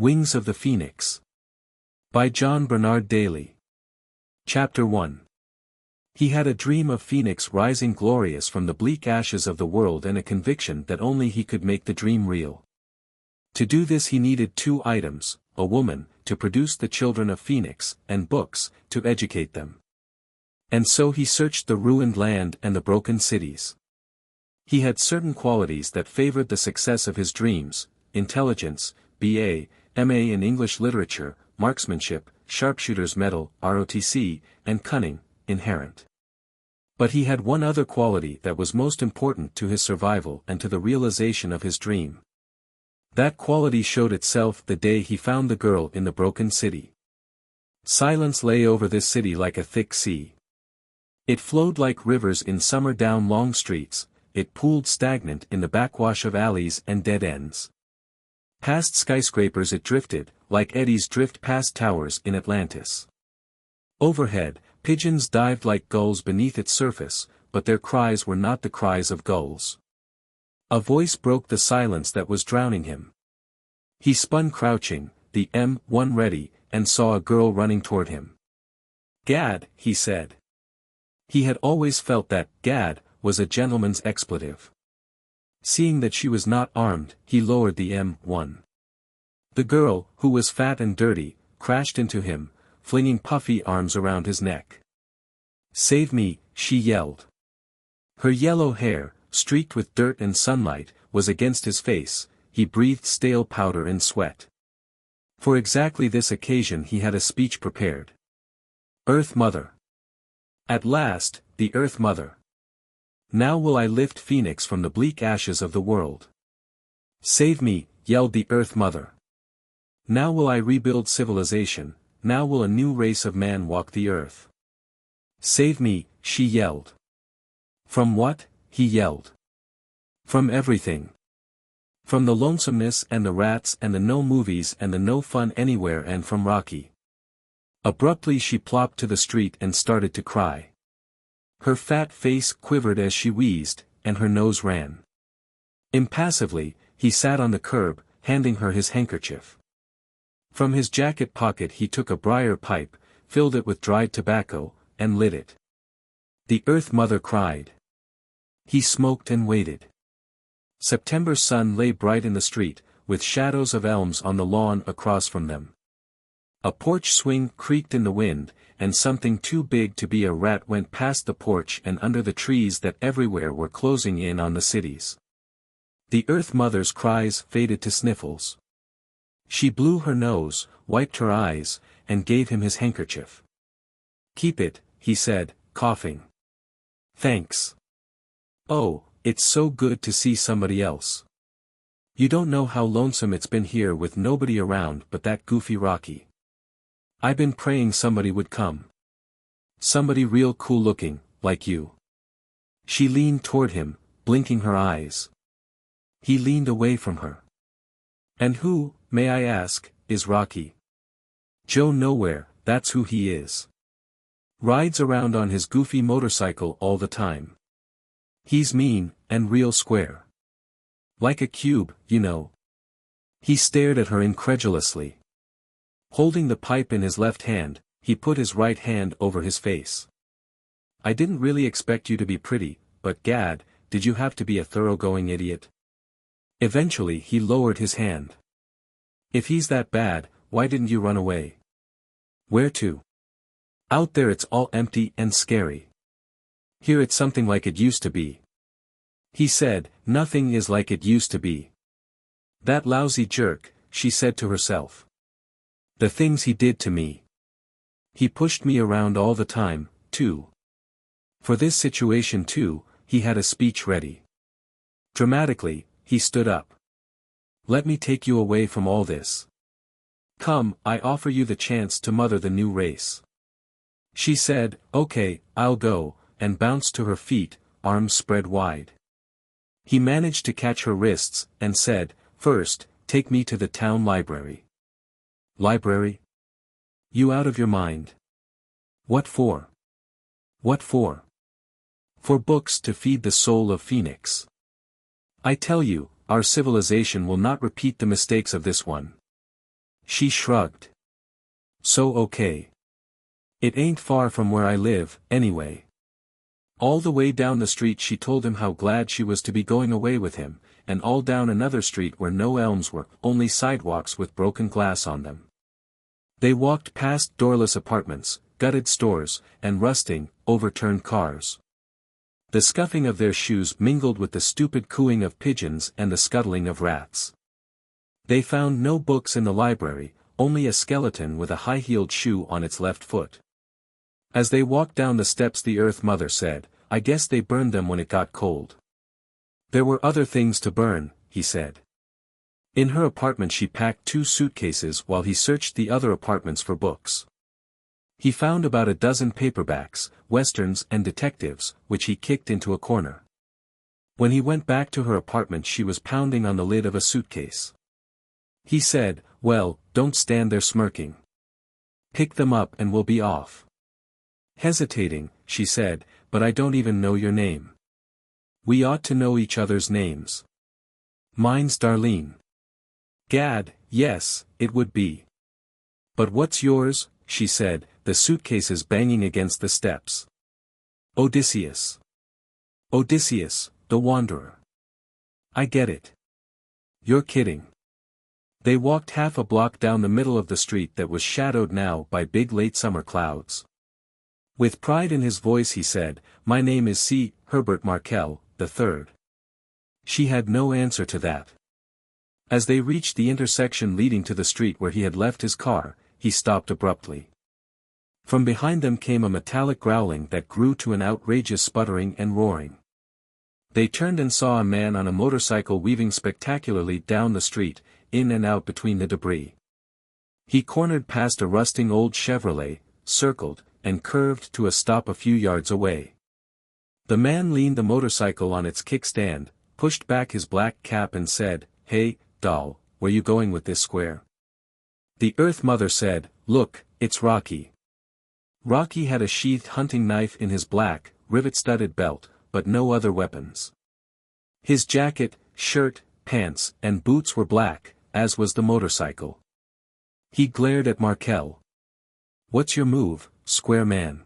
Wings of the Phoenix. By John Bernard Daly. Chapter 1. He had a dream of Phoenix rising glorious from the bleak ashes of the world and a conviction that only he could make the dream real. To do this he needed two items, a woman, to produce the children of Phoenix, and books, to educate them. And so he searched the ruined land and the broken cities. He had certain qualities that favored the success of his dreams: intelligence, B.A., M.A. in English literature, marksmanship, sharpshooter's medal, ROTC, and cunning, inherent. But he had one other quality that was most important to his survival and to the realization of his dream. That quality showed itself the day he found the girl in the broken city. Silence lay over this city like a thick sea. It flowed like rivers in summer down long streets, it pooled stagnant in the backwash of alleys and dead ends. Past skyscrapers it drifted, like eddies drift past towers in Atlantis. Overhead, pigeons dived like gulls beneath its surface, but their cries were not the cries of gulls. A voice broke the silence that was drowning him. He spun crouching, the M1 ready, and saw a girl running toward him. "Gad," he said. He had always felt that "gad" was a gentleman's expletive. Seeing that she was not armed, he lowered the M1. The girl, who was fat and dirty, crashed into him, flinging puffy arms around his neck. "Save me," she yelled. Her yellow hair, streaked with dirt and sunlight, was against his face. He breathed stale powder and sweat. For exactly this occasion he had a speech prepared. Earth Mother. At last, the Earth Mother. Now will I lift Phoenix from the bleak ashes of the world. Save me, yelled the Earth Mother. Now will I rebuild civilization, now will a new race of man walk the earth. Save me, she yelled. From what? He yelled. From everything. From the lonesomeness and the rats and the no movies and the no fun anywhere, and from Rocky. Abruptly she plopped to the street and started to cry. Her fat face quivered as she wheezed, and her nose ran. Impassively, he sat on the curb, handing her his handkerchief. From his jacket pocket he took a briar pipe, filled it with dried tobacco, and lit it. The Earth Mother cried. He smoked and waited. September's sun lay bright in the street, with shadows of elms on the lawn across from them. A porch swing creaked in the wind, and something too big to be a rat went past the porch and under the trees that everywhere were closing in on the cities. The Earth Mother's cries faded to sniffles. She blew her nose, wiped her eyes, and gave him his handkerchief. Keep it, he said, coughing. Thanks. Oh, it's so good to see somebody else. You don't know how lonesome it's been here with nobody around but that goofy Rocky. I've been praying somebody would come. Somebody real cool looking, like you. She leaned toward him, blinking her eyes. He leaned away from her. And who, may I ask, is Rocky? Joe Nowhere, that's who he is. Rides around on his goofy motorcycle all the time. He's mean, and real square. Like a cube, you know. He stared at her incredulously. Holding the pipe in his left hand, he put his right hand over his face. I didn't really expect you to be pretty, but gad, did you have to be a thoroughgoing idiot? Eventually he lowered his hand. If he's that bad, why didn't you run away? Where to? Out there it's all empty and scary. Here it's something like it used to be. He said, nothing is like it used to be. That lousy jerk, she said to herself. The things he did to me. He pushed me around all the time, too. For this situation too, he had a speech ready. Dramatically, he stood up. Let me take you away from all this. Come, I offer you the chance to mother the new race. She said, okay, I'll go, and bounced to her feet, arms spread wide. He managed to catch her wrists, and said, first, take me to the town library. Library? You out of your mind? What for? What for? For books to feed the soul of Phoenix. I tell you, our civilization will not repeat the mistakes of this one. She shrugged. So okay. It ain't far from where I live, anyway. All the way down the street she told him how glad she was to be going away with him, and all down another street where no elms were, only sidewalks with broken glass on them. They walked past doorless apartments, gutted stores, and rusting, overturned cars. The scuffing of their shoes mingled with the stupid cooing of pigeons and the scuttling of rats. They found no books in the library, only a skeleton with a high-heeled shoe on its left foot. As they walked down the steps the Earth Mother said, "I guess they burned them when it got cold." There were other things to burn, he said. In her apartment she packed 2 suitcases while he searched the other apartments for books. He found about a dozen paperbacks, westerns and detectives, which he kicked into a corner. When he went back to her apartment she was pounding on the lid of a suitcase. He said, "Well, don't stand there smirking. Pick them up and we'll be off." Hesitating, she said, "But I don't even know your name." "We ought to know each other's names." "Mine's Darlene." "Gad, yes, it would be. But what's yours?" she said, the suitcases banging against the steps. "Odysseus." "Odysseus, the Wanderer." "I get it. You're kidding." They walked half a block down the middle of the street that was shadowed now by big late summer clouds. With pride in his voice he said, "My name is C. Herbert Markel, III." She had no answer to that. As they reached the intersection leading to the street where he had left his car, he stopped abruptly. From behind them came a metallic growling that grew to an outrageous sputtering and roaring. They turned and saw a man on a motorcycle weaving spectacularly down the street, in and out between the debris. He cornered past a rusting old Chevrolet, circled, and curved to a stop a few yards away. The man leaned the motorcycle on its kickstand, pushed back his black cap and said, "Hey, doll, where you going with this square?" The Earth Mother said, "Look, it's Rocky." Rocky had a sheathed hunting knife in his black, rivet-studded belt, but no other weapons. His jacket, shirt, pants, and boots were black, as was the motorcycle. He glared at Markel. "What's your move, square man?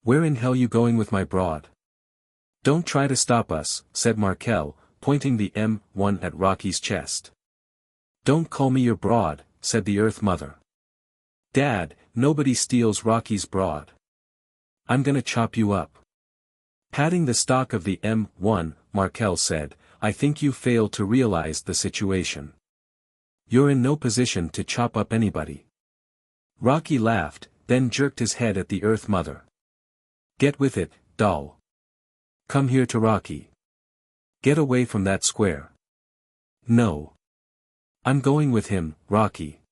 Where in hell you going with my broad?" "Don't try to stop us," said Markel, pointing the M1 at Rocky's chest. "Don't call me your broad," said the Earth Mother. "Dad, nobody steals Rocky's broad. I'm gonna chop you up." Patting the stock of the M1, Markel said, "I think you fail to realize the situation. You're in no position to chop up anybody." Rocky laughed, then jerked his head at the Earth Mother. "Get with it, doll. Come here to Rocky. Get away from that square." "No. I'm going with him, Rocky.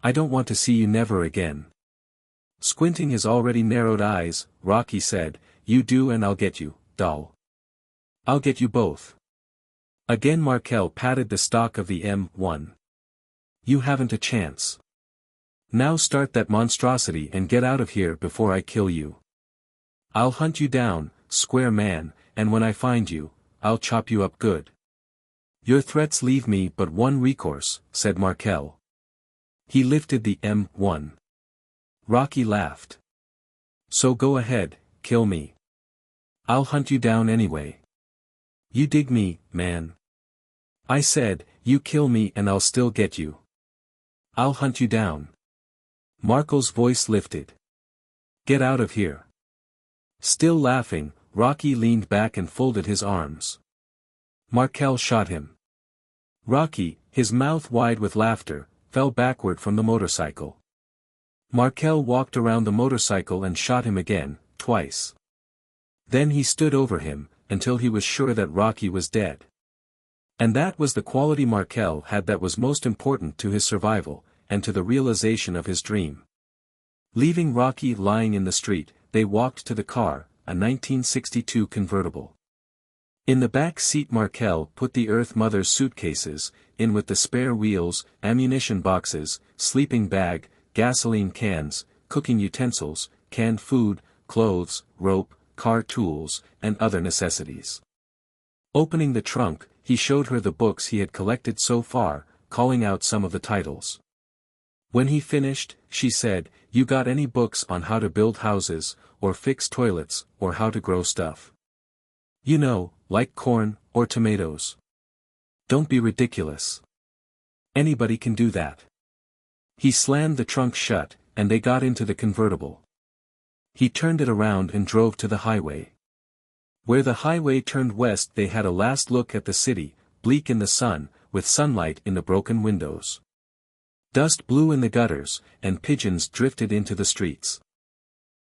I don't want to see you never again." Squinting his already narrowed eyes, Rocky said, "You do and I'll get you, doll. I'll get you both." Again Markel patted the stock of the M1. "You haven't a chance. Now start that monstrosity and get out of here before I kill you. I'll hunt you down, square man, and when I find you, I'll chop you up good." "Your threats leave me but one recourse," said Markel. He lifted the M1. Rocky laughed. "So go ahead, kill me. I'll hunt you down anyway. You dig me, man? I said, you kill me and I'll still get you. I'll hunt you down." Markel's voice lifted. "Get out of here." Still laughing, Rocky leaned back and folded his arms. Markel shot him. Rocky, his mouth wide with laughter, fell backward from the motorcycle. Markel walked around the motorcycle and shot him again, twice. Then he stood over him, until he was sure that Rocky was dead. And that was the quality Markel had that was most important to his survival, and to the realization of his dream. Leaving Rocky lying in the street, they walked to the car, a 1962 convertible. In the back seat Markel put the Earth Mother's suitcases, in with the spare wheels, ammunition boxes, sleeping bag, gasoline cans, cooking utensils, canned food, clothes, rope, car tools, and other necessities. Opening the trunk, he showed her the books he had collected so far, calling out some of the titles. When he finished, she said, "You got any books on how to build houses, or fix toilets, or how to grow stuff? You know, like corn, or tomatoes. Don't be ridiculous. Anybody can do that." He slammed the trunk shut, and they got into the convertible. He turned it around and drove to the highway. Where the highway turned west, they had a last look at the city, bleak in the sun, with sunlight in the broken windows. Dust blew in the gutters, and pigeons drifted into the streets.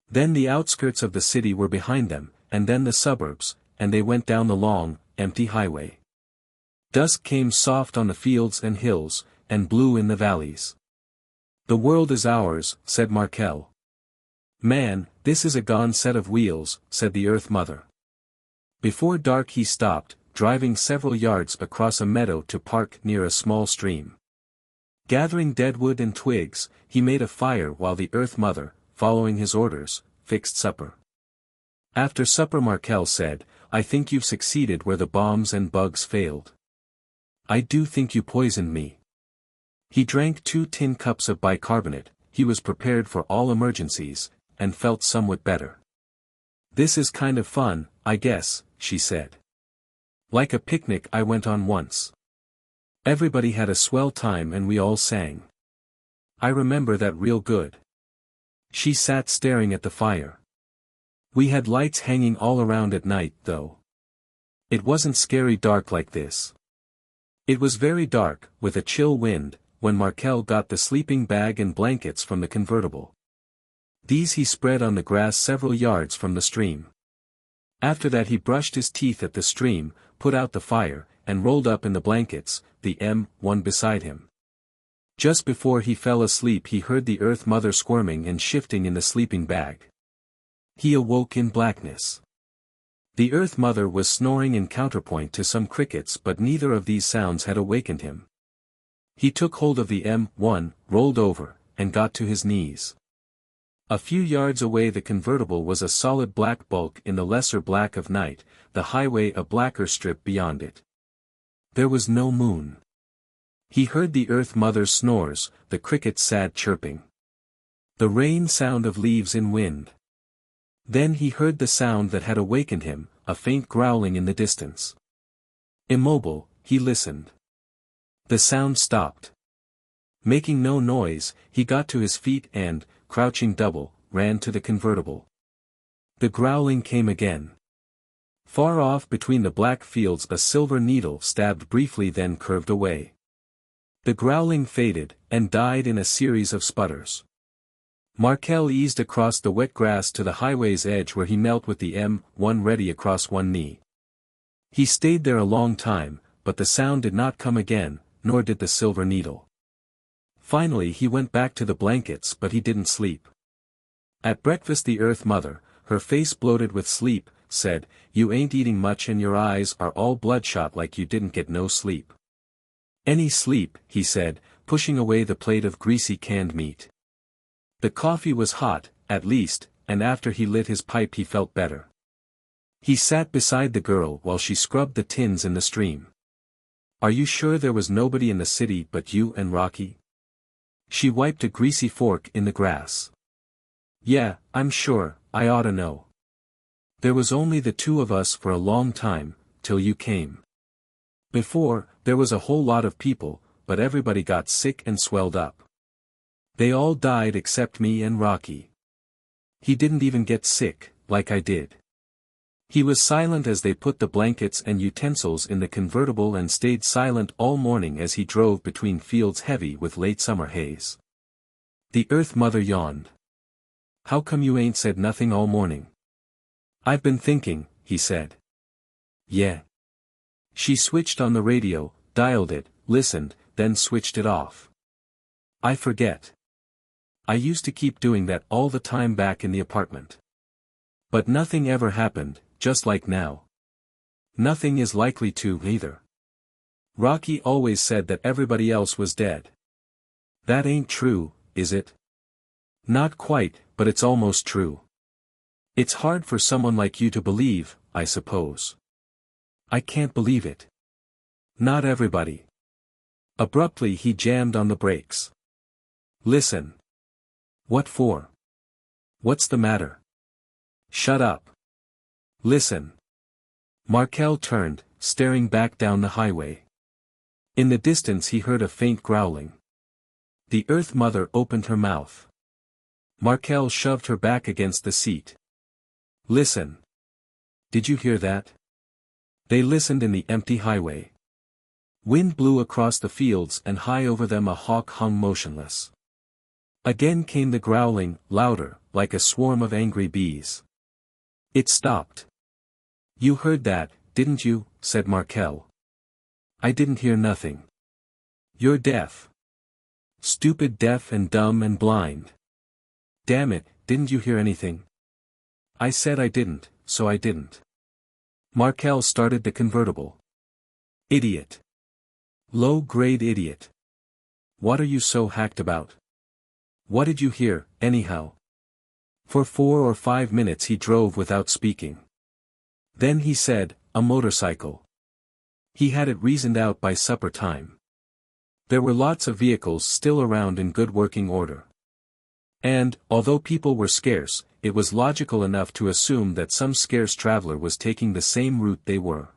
Then the outskirts of the city were behind them, and then the suburbs, and they went down the long, empty highway. Dusk came soft on the fields and hills, and blue in the valleys. "The world is ours," said Markel. "Man, this is a gone set of wheels," said the Earth Mother. Before dark he stopped, driving several yards across a meadow to park near a small stream. Gathering deadwood and twigs, he made a fire while the Earth Mother, following his orders, fixed supper. After supper Markel said, "I think you've succeeded where the bombs and bugs failed. I do think you poisoned me." He drank 2 tin cups of bicarbonate. He was prepared for all emergencies, and felt somewhat better. "This is kind of fun, I guess," she said. "Like a picnic I went on once. Everybody had a swell time and we all sang. I remember that real good." She sat staring at the fire. "We had lights hanging all around at night, though. It wasn't scary dark like this." It was very dark, with a chill wind, when Markel got the sleeping bag and blankets from the convertible. These he spread on the grass several yards from the stream. After that he brushed his teeth at the stream, put out the fire, and rolled up in the blankets, the M1 beside him. Just before he fell asleep he heard the Earth Mother squirming and shifting in the sleeping bag. He awoke in blackness. The Earth Mother was snoring in counterpoint to some crickets, but neither of these sounds had awakened him. He took hold of the M1, rolled over, and got to his knees. A few yards away the convertible was a solid black bulk in the lesser black of night, the highway a blacker strip beyond it. There was no moon. He heard the Earth Mother's snores, the cricket's sad chirping. The rain sound of leaves in wind. Then he heard the sound that had awakened him, a faint growling in the distance. Immobile, he listened. The sound stopped. Making no noise, he got to his feet and, crouching double, ran to the convertible. The growling came again. Far off between the black fields a silver needle stabbed briefly then curved away. The growling faded, and died in a series of sputters. Markel eased across the wet grass to the highway's edge where he knelt with the M1 ready across one knee. He stayed there a long time, but the sound did not come again, nor did the silver needle. Finally he went back to the blankets, but he didn't sleep. At breakfast the Earth Mother, her face bloated with sleep, said, "You ain't eating much and your eyes are all bloodshot like you didn't get no sleep." "Any sleep," he said, pushing away the plate of greasy canned meat. The coffee was hot, at least, and after he lit his pipe he felt better. He sat beside the girl while she scrubbed the tins in the stream. "Are you sure there was nobody in the city but you and Rocky?" She wiped a greasy fork in the grass. "Yeah, I'm sure, I oughta know. There was only the 2 of us for a long time, till you came. Before, there was a whole lot of people, but everybody got sick and swelled up. They all died except me and Rocky. He didn't even get sick, like I did." He was silent as they put the blankets and utensils in the convertible and stayed silent all morning as he drove between fields heavy with late summer haze. The Earth Mother yawned. "How come you ain't said nothing all morning?" "I've been thinking," he said. "Yeah." She switched on the radio, dialed it, listened, then switched it off. "I forget. I used to keep doing that all the time back in the apartment. But nothing ever happened, just like now. Nothing is likely to, either. Rocky always said that everybody else was dead. That ain't true, is it?" "Not quite, but it's almost true. It's hard for someone like you to believe, I suppose." "I can't believe it. Not everybody." Abruptly he jammed on the brakes. Listen. What for? What's the matter? Shut up. Listen. Markel turned, staring back down the highway. In the distance he heard a faint growling. The Earth Mother opened her mouth. Markel shoved her back against the seat. Listen. Did you hear that? They listened in the empty highway. Wind blew across the fields and high over them a hawk hung motionless. Again came the growling, louder, like a swarm of angry bees. It stopped. You heard that, didn't you? Said Markel. I didn't hear nothing. You're deaf. Stupid, deaf and dumb and blind. Damn it, didn't you hear anything? I said I didn't, so I didn't. Markel started the convertible. Idiot. Low-grade idiot. What are you so hacked about? What did you hear, anyhow? For 4 or 5 minutes he drove without speaking. Then he said, a motorcycle. He had it reasoned out by supper time. There were lots of vehicles still around in good working order. And, although people were scarce, it was logical enough to assume that some scarce traveler was taking the same route they were.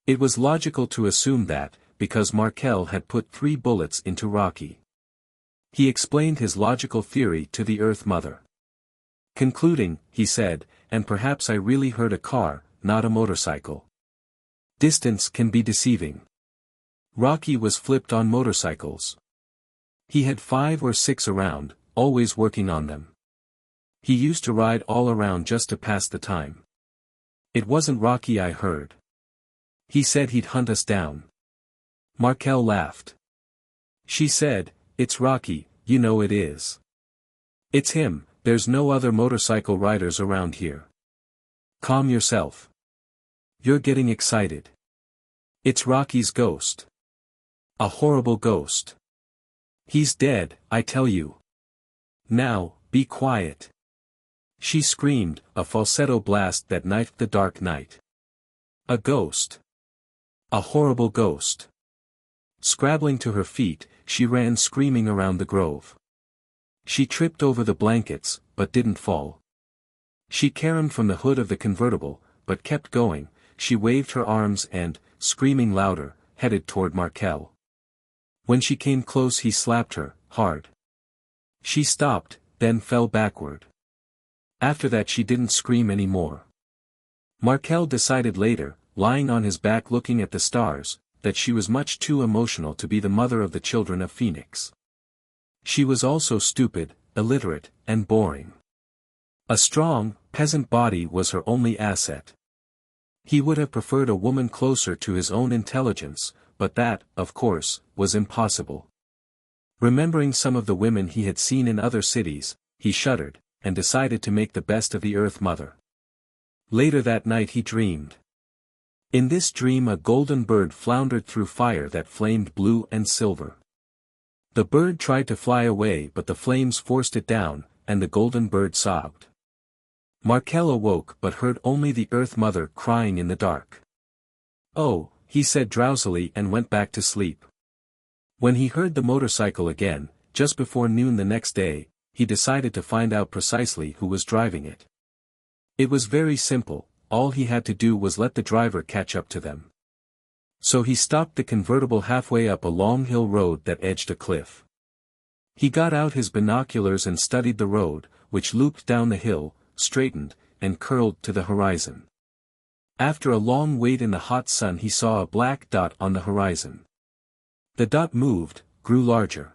It was logical to assume that, because Markel had put 3 bullets into Rocky. He explained his logical theory to the Earth Mother. Concluding, he said, and perhaps I really heard a car, not a motorcycle. Distance can be deceiving. Rocky was flipped on motorcycles. He had 5 or 6 around, always working on them. He used to ride all around just to pass the time. It wasn't Rocky I heard. He said he'd hunt us down. Markel laughed. She said, it's Rocky, you know it is. It's him, there's no other motorcycle riders around here. Calm yourself. You're getting excited. It's Rocky's ghost. A horrible ghost. He's dead, I tell you. Now, be quiet. She screamed, a falsetto blast that knifed the dark night. A ghost. A horrible ghost. Scrabbling to her feet, she ran screaming around the grove. She tripped over the blankets, but didn't fall. She caromed from the hood of the convertible, but kept going. She waved her arms and, screaming louder, headed toward Markel. When she came close he slapped her, hard. She stopped, then fell backward. After that she didn't scream any more. Markel decided later, lying on his back looking at the stars, that she was much too emotional to be the mother of the children of Phoenix. She was also stupid, illiterate, and boring. A strong, peasant body was her only asset. He would have preferred a woman closer to his own intelligence, but that, of course, was impossible. Remembering some of the women he had seen in other cities, he shuddered, and decided to make the best of the Earth Mother. Later that night he dreamed. In this dream a golden bird floundered through fire that flamed blue and silver. The bird tried to fly away but the flames forced it down, and the golden bird sobbed. Markel awoke but heard only the Earth Mother crying in the dark. Oh, he said drowsily and went back to sleep. When he heard the motorcycle again, just before noon the next day, he decided to find out precisely who was driving it. It was very simple, all he had to do was let the driver catch up to them. So he stopped the convertible halfway up a long hill road that edged a cliff. He got out his binoculars and studied the road, which looped down the hill, straightened, and curled to the horizon. After a long wait in the hot sun he saw a black dot on the horizon. The dot moved, grew larger.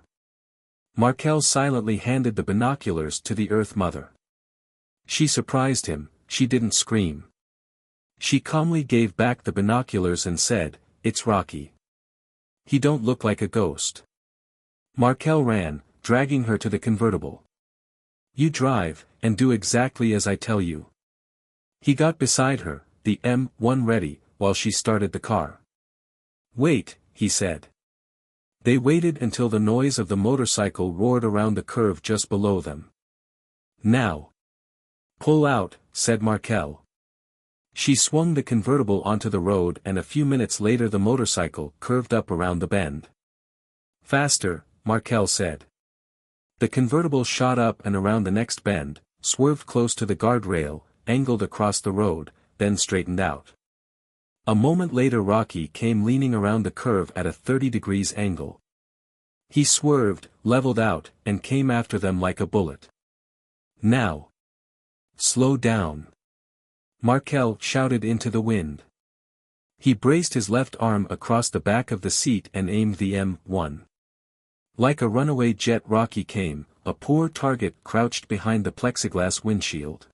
Markel silently handed the binoculars to the Earth Mother. She surprised him, she didn't scream. She calmly gave back the binoculars and said, "It's Rocky. He don't look like a ghost." Markel ran, dragging her to the convertible. "You drive, and do exactly as I tell you." He got beside her, the M1 ready, while she started the car. "Wait," he said. They waited until the noise of the motorcycle roared around the curve just below them. "Now. Pull out," said Markel. She swung the convertible onto the road and a few minutes later the motorcycle curved up around the bend. "Faster," Markel said. The convertible shot up and around the next bend, swerved close to the guardrail, angled across the road, then straightened out. A moment later Rocky came leaning around the curve at a 30 degrees angle. He swerved, leveled out, and came after them like a bullet. "Now! Slow down!" Markel shouted into the wind. He braced his left arm across the back of the seat and aimed the M1. Like a runaway jet Rocky came, a poor target crouched behind the plexiglass windshield.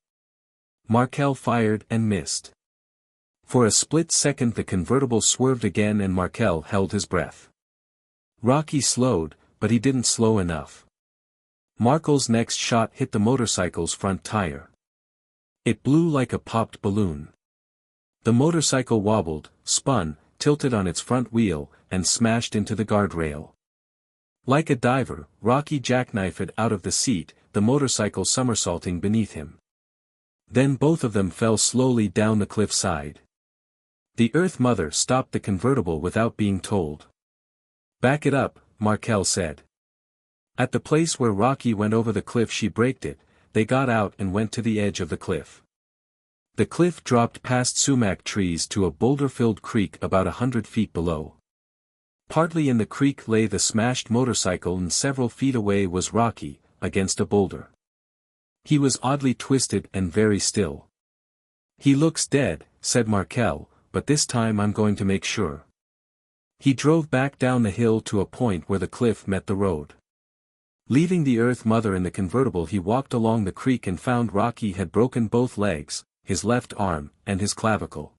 Markel fired and missed. For a split second the convertible swerved again and Markel held his breath. Rocky slowed, but he didn't slow enough. Markel's next shot hit the motorcycle's front tire. It blew like a popped balloon. The motorcycle wobbled, spun, tilted on its front wheel, and smashed into the guardrail. Like a diver, Rocky jackknifed out of the seat, the motorcycle somersaulting beneath him. Then both of them fell slowly down the cliff side. The Earth Mother stopped the convertible without being told. "Back it up," Markel said. At the place where Rocky went over the cliff she braked it. They got out and went to the edge of the cliff. The cliff dropped past sumac trees to a boulder-filled creek about 100 feet below. Partly in the creek lay the smashed motorcycle and several feet away was Rocky, against a boulder. He was oddly twisted and very still. "He looks dead," said Markel, "but this time I'm going to make sure." He drove back down the hill to a point where the cliff met the road. Leaving the Earth Mother in the convertible he walked along the creek and found Rocky had broken both legs, his left arm, and his clavicle.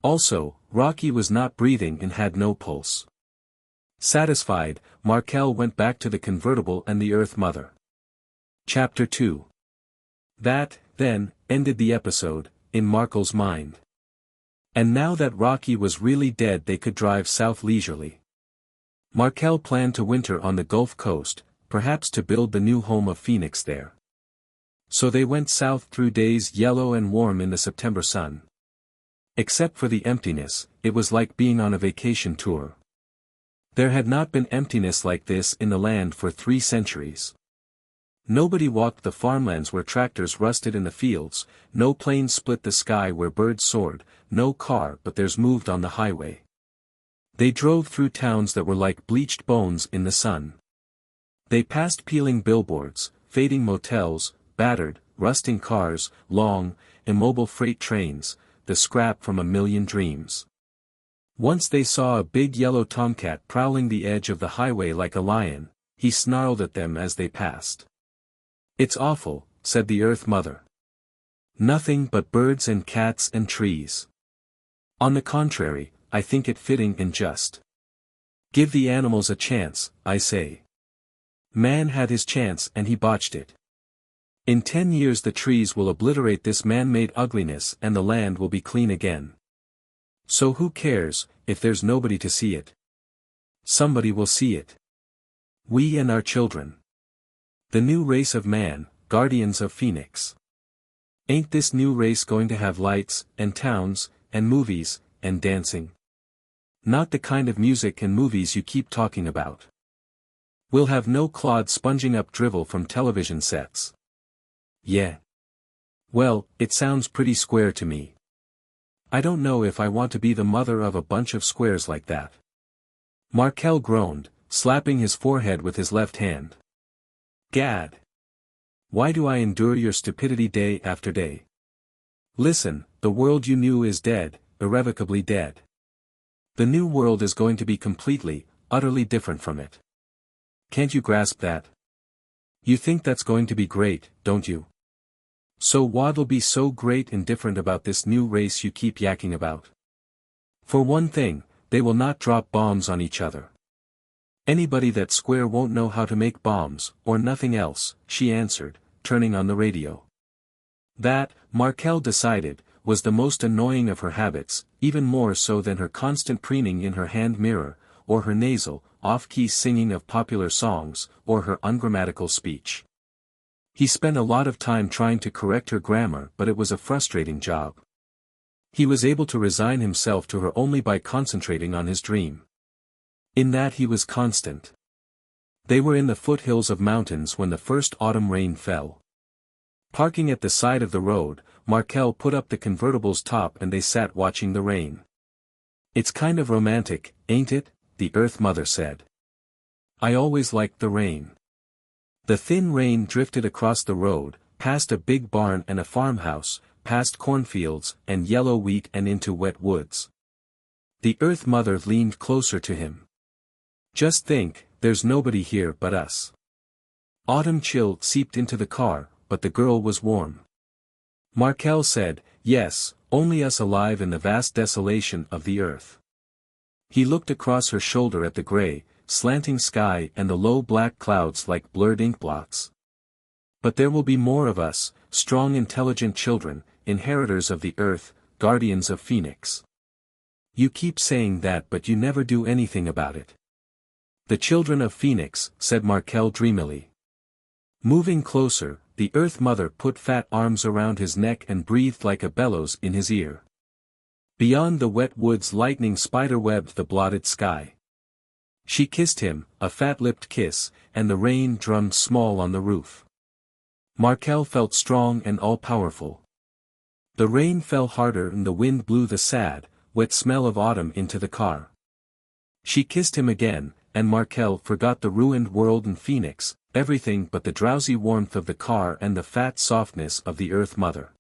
Also, Rocky was not breathing and had no pulse. Satisfied, Markel went back to the convertible and the Earth Mother. Chapter 2. That, then, ended the episode, in Markel's mind. And now that Rocky was really dead they could drive south leisurely. Markel planned to winter on the Gulf Coast, perhaps to build the new home of Phoenix there. So they went south through days yellow and warm in the September sun. Except for the emptiness, it was like being on a vacation tour. There had not been emptiness like this in the land for 3 centuries. Nobody walked the farmlands where tractors rusted in the fields, no plane split the sky where birds soared, no car but theirs moved on the highway. They drove through towns that were like bleached bones in the sun. They passed peeling billboards, fading motels, battered, rusting cars, long, immobile freight trains, the scrap from a million dreams. Once they saw a big yellow tomcat prowling the edge of the highway like a lion. He snarled at them as they passed. "It's awful," said the Earth Mother. "Nothing but birds and cats and trees. On the contrary, I think it fitting and just. Give the animals a chance, I say. Man had his chance and he botched it. In 10 years the trees will obliterate this man-made ugliness and the land will be clean again. So who cares, if there's nobody to see it? Somebody will see it. We and our children. The new race of man, guardians of Phoenix. Ain't this new race going to have lights, and towns, and movies, and dancing? Not the kind of music and movies you keep talking about. We'll have no clod sponging up drivel from television sets. Yeah. Well, it sounds pretty square to me. I don't know if I want to be the mother of a bunch of squares like that." Markel groaned, slapping his forehead with his left hand. "Gad! Why do I endure your stupidity day after day? Listen, the world you knew is dead, irrevocably dead. The new world is going to be completely, utterly different from it. Can't you grasp that? You think that's going to be great, don't you? So what'll be so great and different about this new race you keep yakking about? For one thing, they will not drop bombs on each other. Anybody that's square won't know how to make bombs, or nothing else," she answered, turning on the radio. That, Markel decided, was the most annoying of her habits, even more so than her constant preening in her hand mirror, or her nasal, off-key singing of popular songs, or her ungrammatical speech. He spent a lot of time trying to correct her grammar but it was a frustrating job. He was able to resign himself to her only by concentrating on his dream. In that he was constant. They were in the foothills of mountains when the first autumn rain fell. Parking at the side of the road, Markel put up the convertible's top and they sat watching the rain. "It's kind of romantic, ain't it?" the Earth Mother said. "I always liked the rain." The thin rain drifted across the road, past a big barn and a farmhouse, past cornfields and yellow wheat and into wet woods. The Earth Mother leaned closer to him. "Just think, there's nobody here but us." Autumn chill seeped into the car, but the girl was warm. Markel said, "Yes, only us alive in the vast desolation of the earth." He looked across her shoulder at the gray, slanting sky and the low black clouds like blurred ink blots. "But there will be more of us, strong intelligent children, inheritors of the earth, guardians of Phoenix." "You keep saying that but you never do anything about it." "The children of Phoenix," said Markel dreamily. Moving closer, the Earth Mother put fat arms around his neck and breathed like a bellows in his ear. Beyond the wet woods lightning spider-webbed the blotted sky. She kissed him, a fat-lipped kiss, and the rain drummed small on the roof. Markel felt strong and all-powerful. The rain fell harder and the wind blew the sad, wet smell of autumn into the car. She kissed him again, and Markel forgot the ruined world and Phoenix, everything but the drowsy warmth of the car and the fat softness of the Earth Mother.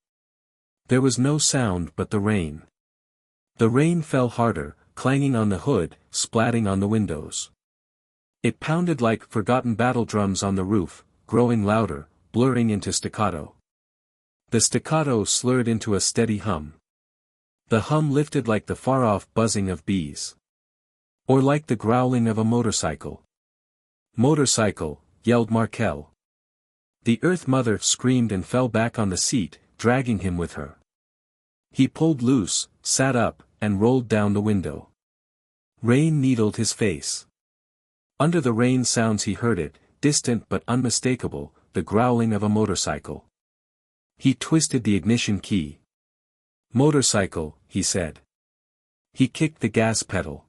There was no sound but the rain. The rain fell harder, clanging on the hood, splatting on the windows. It pounded like forgotten battle drums on the roof, growing louder, blurring into staccato. The staccato slurred into a steady hum. The hum lifted like the far-off buzzing of bees. Or like the growling of a motorcycle. "Motorcycle," yelled Markel. The Earth Mother screamed and fell back on the seat, dragging him with her. He pulled loose, sat up, and rolled down the window. Rain needled his face. Under the rain sounds he heard it, distant but unmistakable, the growling of a motorcycle. He twisted the ignition key. "Motorcycle," he said. He kicked the gas pedal.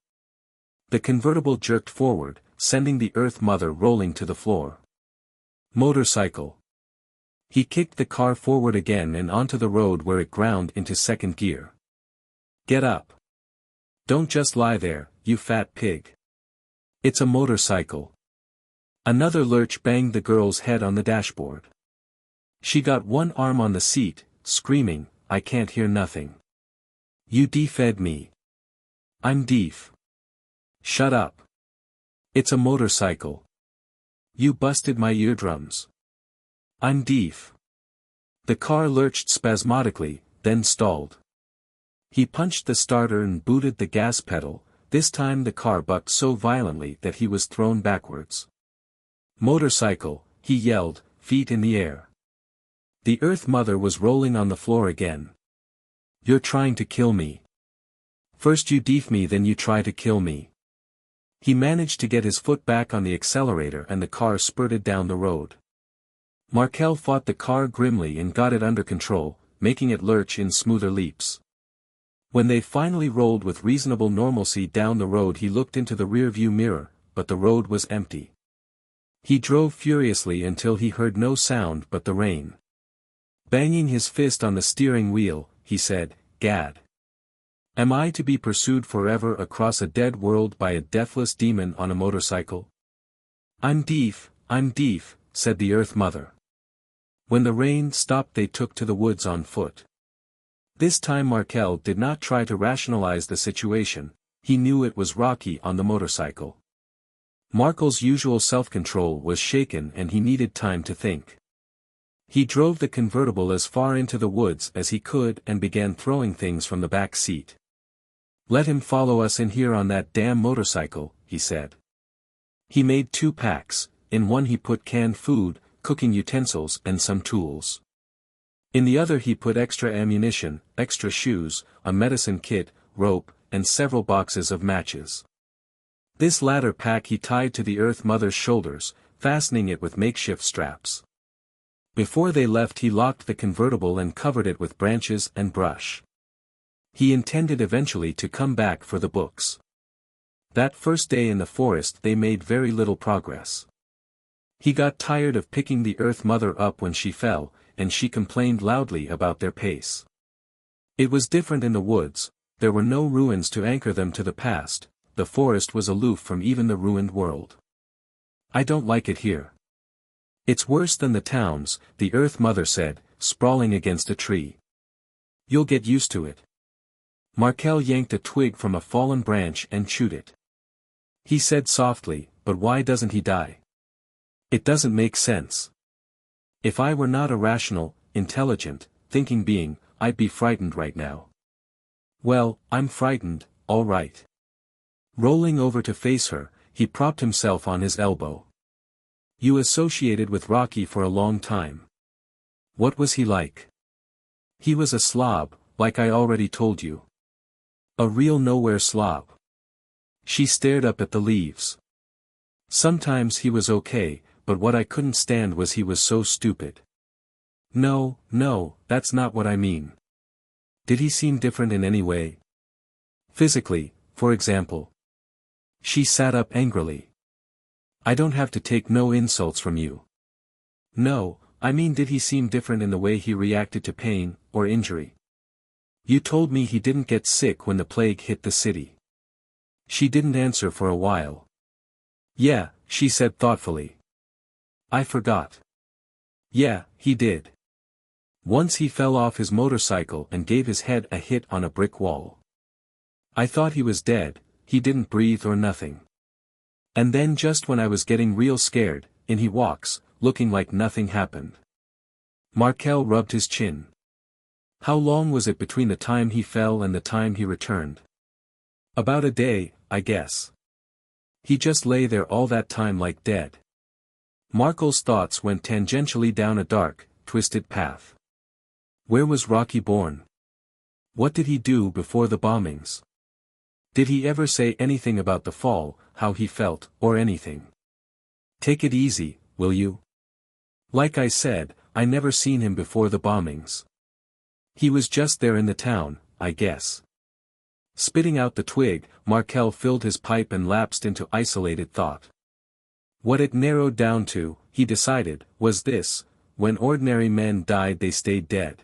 The convertible jerked forward, sending the Earth Mother rolling to the floor. "Motorcycle." He kicked the car forward again and onto the road where it ground into second gear. "Get up. Don't just lie there, you fat pig. It's a motorcycle." Another lurch banged the girl's head on the dashboard. She got one arm on the seat, screaming, "I can't hear nothing. You defed me." "I'm deaf." "Shut up. It's a motorcycle. You busted my eardrums." "I'm deaf." The car lurched spasmodically, then stalled. He punched the starter and booted the gas pedal, this time the car bucked so violently that he was thrown backwards. "Motorcycle," he yelled, feet in the air. The Earth Mother was rolling on the floor again. "You're trying to kill me. First you deaf me then you try to kill me." He managed to get his foot back on the accelerator and the car spurted down the road. Markel fought the car grimly and got it under control, making it lurch in smoother leaps. When they finally rolled with reasonable normalcy down the road he looked into the rearview mirror, but the road was empty. He drove furiously until he heard no sound but the rain. Banging his fist on the steering wheel, he said, "Gad. Am I to be pursued forever across a dead world by a deathless demon on a motorcycle?" I'm deaf," said the Earth Mother. When the rain stopped they took to the woods on foot. This time Markel did not try to rationalize the situation, he knew it was rocky on the motorcycle. Markel's usual self-control was shaken and he needed time to think. He drove the convertible as far into the woods as he could and began throwing things from the back seat. "Let him follow us in here on that damn motorcycle," he said. He made 2 packs, in one he put canned food, cooking utensils and some tools. In the other he put extra ammunition, extra shoes, a medicine kit, rope, and several boxes of matches. This latter pack he tied to the Earth Mother's shoulders, fastening it with makeshift straps. Before they left he locked the convertible and covered it with branches and brush. He intended eventually to come back for the books. That first day in the forest they made very little progress. He got tired of picking the Earth Mother up when she fell, and she complained loudly about their pace. It was different in the woods, there were no ruins to anchor them to the past, the forest was aloof from even the ruined world. I don't like it here. It's worse than the towns, the Earth Mother said, sprawling against a tree. You'll get used to it. Markel yanked a twig from a fallen branch and chewed it. He said softly, but why doesn't he die? It doesn't make sense. If I were not a rational, intelligent, thinking being, I'd be frightened right now. Well, I'm frightened, all right. Rolling over to face her, he propped himself on his elbow. You associated with Rocky for a long time. What was he like? He was a slob, like I already told you. A real nowhere slob. She stared up at the leaves. Sometimes he was okay, but what I couldn't stand was he was so stupid. No, that's not what I mean. Did he seem different in any way? Physically, for example. She sat up angrily. I don't have to take no insults from you. No, I mean did he seem different in the way he reacted to pain, or injury? You told me he didn't get sick when the plague hit the city. She didn't answer for a while. Yeah, she said thoughtfully. I forgot. Yeah, he did. Once he fell off his motorcycle and gave his head a hit on a brick wall. I thought he was dead, he didn't breathe or nothing. And then just when I was getting real scared, in he walks, looking like nothing happened. Markel rubbed his chin. How long was it between the time he fell and the time he returned? About a day, I guess. He just lay there all that time like dead. Markel's thoughts went tangentially down a dark, twisted path. Where was Rocky born? What did he do before the bombings? Did he ever say anything about the fall, how he felt, or anything? Take it easy, will you? Like I said, I never seen him before the bombings. He was just there in the town, I guess. Spitting out the twig, Markel filled his pipe and lapsed into isolated thought. What it narrowed down to, he decided, was this: when ordinary men died they stayed dead.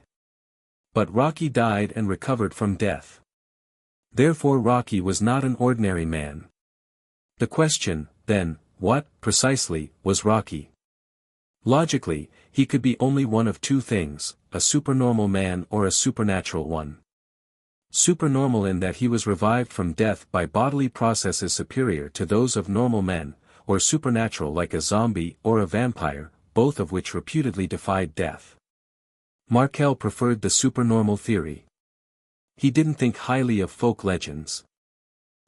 But Rocky died and recovered from death. Therefore Rocky was not an ordinary man. The question, then, what, precisely, was Rocky? Logically, he could be only one of two things, a supernormal man or a supernatural one. Supernormal in that he was revived from death by bodily processes superior to those of normal men, or supernatural like a zombie or a vampire, both of which reputedly defied death. Markel preferred the supernormal theory. He didn't think highly of folk legends.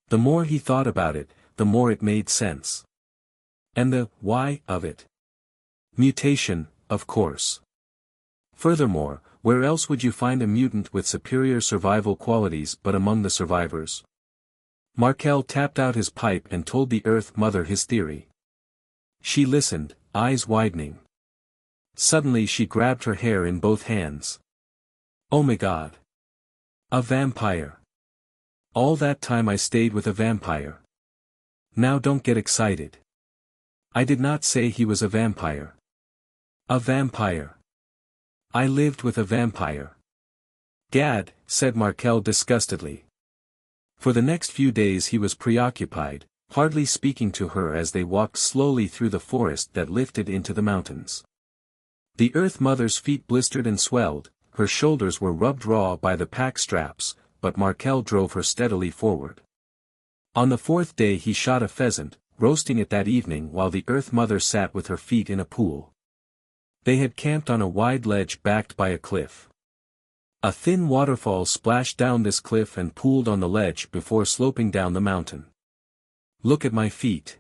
The more he thought about it, the more it made sense. And the why of it? Mutation, of course. Furthermore, where else would you find a mutant with superior survival qualities but among the survivors? Markel tapped out his pipe and told the Earth Mother his theory. She listened, eyes widening. Suddenly she grabbed her hair in both hands. Oh my God! A vampire! All that time I stayed with a vampire. Now don't get excited. I did not say he was a vampire. A vampire. I lived with a vampire. Gad, said Markel disgustedly. For the next few days he was preoccupied, hardly speaking to her as they walked slowly through the forest that lifted into the mountains. The Earth Mother's feet blistered and swelled, her shoulders were rubbed raw by the pack straps, but Markel drove her steadily forward. On the fourth day he shot a pheasant, roasting it that evening while the Earth Mother sat with her feet in a pool. They had camped on a wide ledge backed by a cliff. A thin waterfall splashed down this cliff and pooled on the ledge before sloping down the mountain. Look at my feet.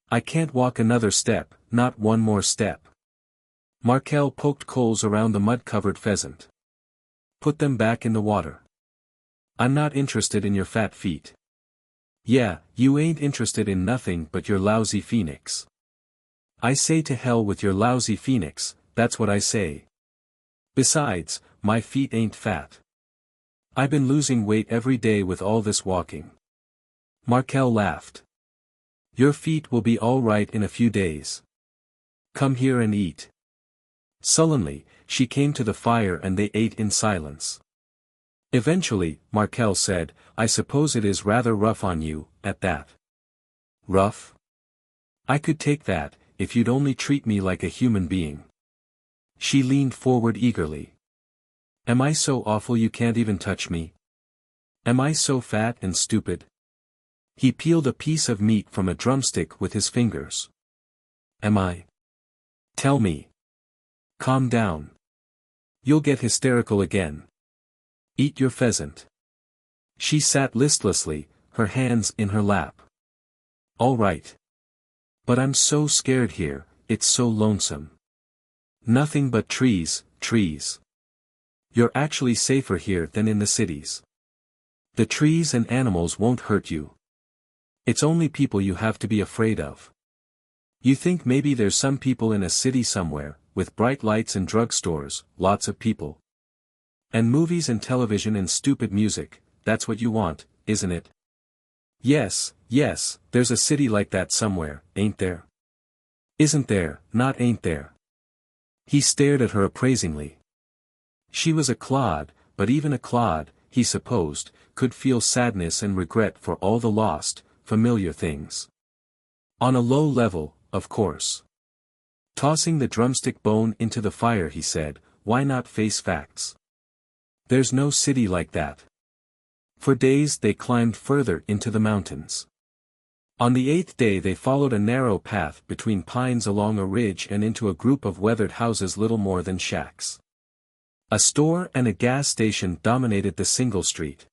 I can't walk another step, not one more step. Markel poked coals around the mud-covered pheasant. Put them back in the water. I'm not interested in your fat feet. Yeah, you ain't interested in nothing but your lousy phoenix. I say to hell with your lousy phoenix, that's what I say. Besides, my feet ain't fat. I been losing weight every day with all this walking. Markel laughed. Your feet will be all right in a few days. Come here and eat. Sullenly, she came to the fire and they ate in silence. Eventually, Markel said, I suppose it is rather rough on you, at that. Rough? I could take that, if you'd only treat me like a human being. She leaned forward eagerly. Am I so awful you can't even touch me? Am I so fat and stupid? He peeled a piece of meat from a drumstick with his fingers. Am I? Tell me. Calm down. You'll get hysterical again. Eat your pheasant. She sat listlessly, her hands in her lap. All right. But I'm so scared here, it's so lonesome. Nothing but trees, trees. You're actually safer here than in the cities. The trees and animals won't hurt you. It's only people you have to be afraid of. You think maybe there's some people in a city somewhere, with bright lights and drugstores, lots of people. And movies and television and stupid music, that's what you want, isn't it? Yes, yes, there's a city like that somewhere, ain't there? Isn't there, not ain't there? He stared at her appraisingly. She was a clod, but even a clod, he supposed, could feel sadness and regret for all the lost, familiar things. On a low level, of course. Tossing the drumstick bone into the fire he said, why not face facts? There's no city like that. For days they climbed further into the mountains. On the 8th day they followed a narrow path between pines along a ridge and into a group of weathered houses little more than shacks. A store and a gas station dominated the single street.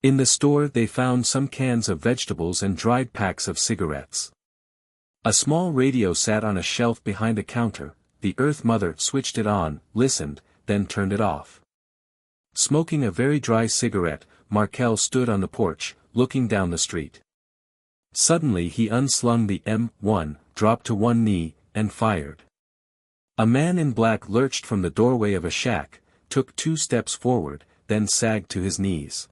In the store they found some cans of vegetables and dried packs of cigarettes. A small radio sat on a shelf behind a counter. The Earth Mother switched it on, listened, then turned it off. Smoking a very dry cigarette, Markel stood on the porch, looking down the street. Suddenly he unslung the M1, dropped to one knee, and fired. A man in black lurched from the doorway of a shack, took 2 steps forward, then sagged to his knees.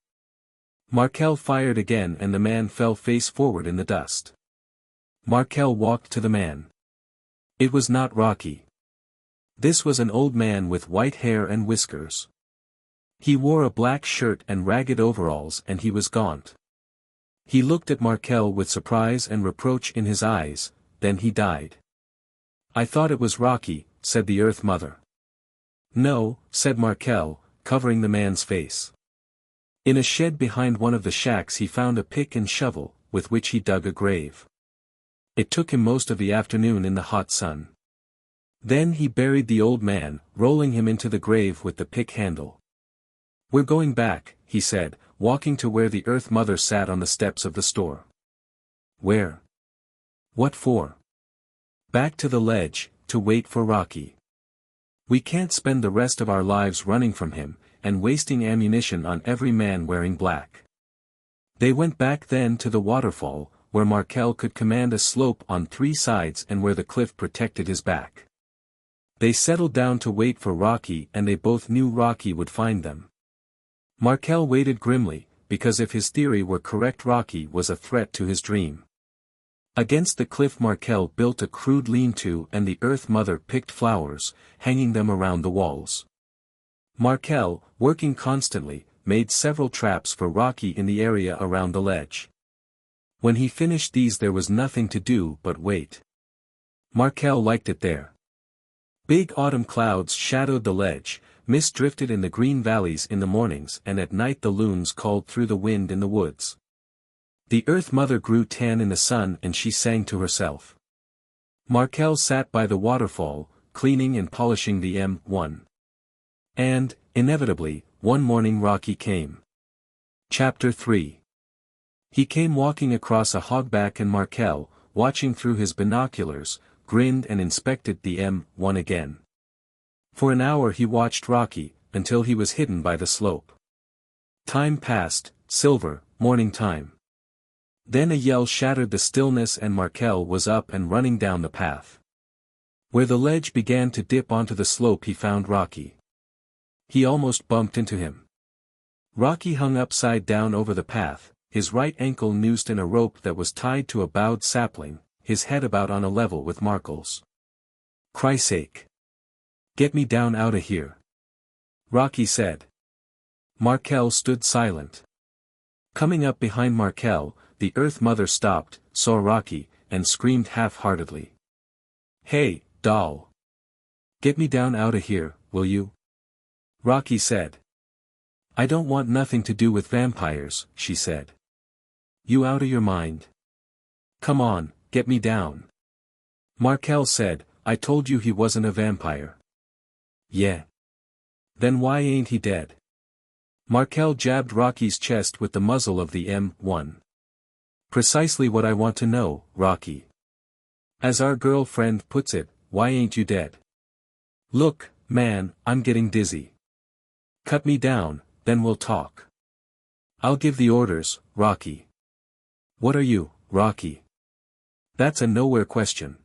Markel fired again and the man fell face forward in the dust. Markel walked to the man. It was not Rocky. This was an old man with white hair and whiskers. He wore a black shirt and ragged overalls and he was gaunt. He looked at Markel with surprise and reproach in his eyes, then he died. I thought it was Rocky, said the Earth Mother. No, said Markel, covering the man's face. In a shed behind one of the shacks he found a pick and shovel, with which he dug a grave. It took him most of the afternoon in the hot sun. Then he buried the old man, rolling him into the grave with the pick handle. We're going back, he said, walking to where the Earth Mother sat on the steps of the store. Where? What for? Back to the ledge, to wait for Rocky. We can't spend the rest of our lives running from him, and wasting ammunition on every man wearing black. They went back then to the waterfall, where Markel could command a slope on 3 sides and where the cliff protected his back. They settled down to wait for Rocky and they both knew Rocky would find them. Markel waited grimly, because if his theory were correct Rocky was a threat to his dream. Against the cliff Markel built a crude lean-to and the Earth Mother picked flowers, hanging them around the walls. Markel, working constantly, made several traps for Rocky in the area around the ledge. When he finished these there was nothing to do but wait. Markel liked it there. Big autumn clouds shadowed the ledge, mist drifted in the green valleys in the mornings and at night the loons called through the wind in the woods. The Earth Mother grew tan in the sun and she sang to herself. Markel sat by the waterfall, cleaning and polishing the M1. And, inevitably, one morning Rocky came. Chapter 3. He came walking across a hogback and Markel, watching through his binoculars, grinned and inspected the M1 again. For an hour he watched Rocky, until he was hidden by the slope. Time passed, silver, morning time. Then a yell shattered the stillness and Markel was up and running down the path. Where the ledge began to dip onto the slope he found Rocky. He almost bumped into him. Rocky hung upside down over the path, his right ankle noosed in a rope that was tied to a bowed sapling, his head about on a level with Markel's. Christ's sake. Get me down outta here. Rocky said. Markel stood silent. Coming up behind Markel, the Earth Mother stopped, saw Rocky, and screamed half-heartedly. Hey, doll. Get me down outta here, will you? Rocky said. I don't want nothing to do with vampires, she said. You outta your mind? Come on, get me down. Markel said, I told you he wasn't a vampire. Yeah. Then why ain't he dead? Markel jabbed Rocky's chest with the muzzle of the M1. Precisely what I want to know, Rocky. As our girlfriend puts it, why ain't you dead? Look, man, I'm getting dizzy. Cut me down, then we'll talk. I'll give the orders, Rocky. What are you, Rocky? That's a nowhere question.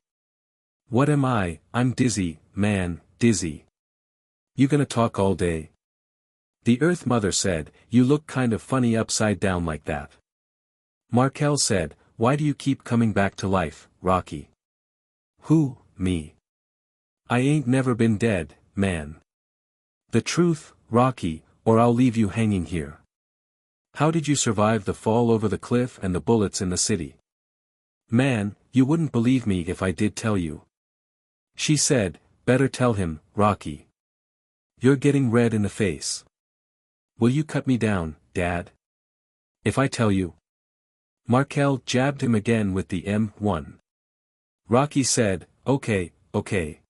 What am I? I'm dizzy, man, dizzy. You gonna talk all day? The Earth Mother said, you look kind of funny upside down like that. Markel said, why do you keep coming back to life, Rocky? Who, me? I ain't never been dead, man. The truth, Rocky, or I'll leave you hanging here. How did you survive the fall over the cliff and the bullets in the city? Man, you wouldn't believe me if I did tell you. She said, better tell him, Rocky. You're getting red in the face. Will you cut me down, Dad? If I tell you. Markel jabbed him again with the M1. Rocky said, okay, okay.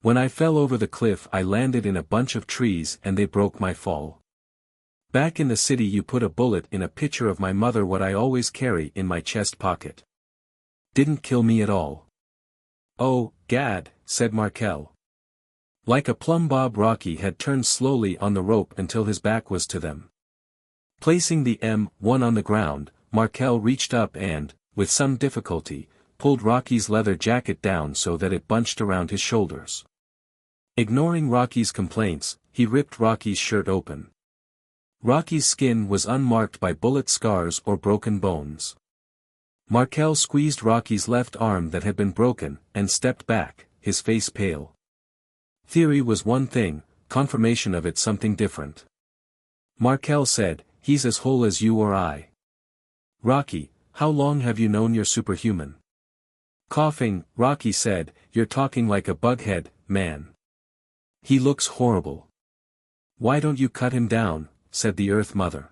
When I fell over the cliff I landed in a bunch of trees and they broke my fall. Back in the city you put a bullet in a picture of my mother, what I always carry in my chest pocket. Didn't kill me at all. Oh, Gad, said Markel. Like a plumb bob, Rocky had turned slowly on the rope until his back was to them. Placing the M1 on the ground, Markel reached up and, with some difficulty, pulled Rocky's leather jacket down so that it bunched around his shoulders. Ignoring Rocky's complaints, he ripped Rocky's shirt open. Rocky's skin was unmarked by bullet scars or broken bones. Markel squeezed Rocky's left arm that had been broken, and stepped back, his face pale. Theory was one thing, confirmation of it something different. Markel said, he's as whole as you or I. Rocky, how long have you known you're superhuman? Coughing, Rocky said, you're talking like a bughead, man. He looks horrible. Why don't you cut him down, said the Earth Mother.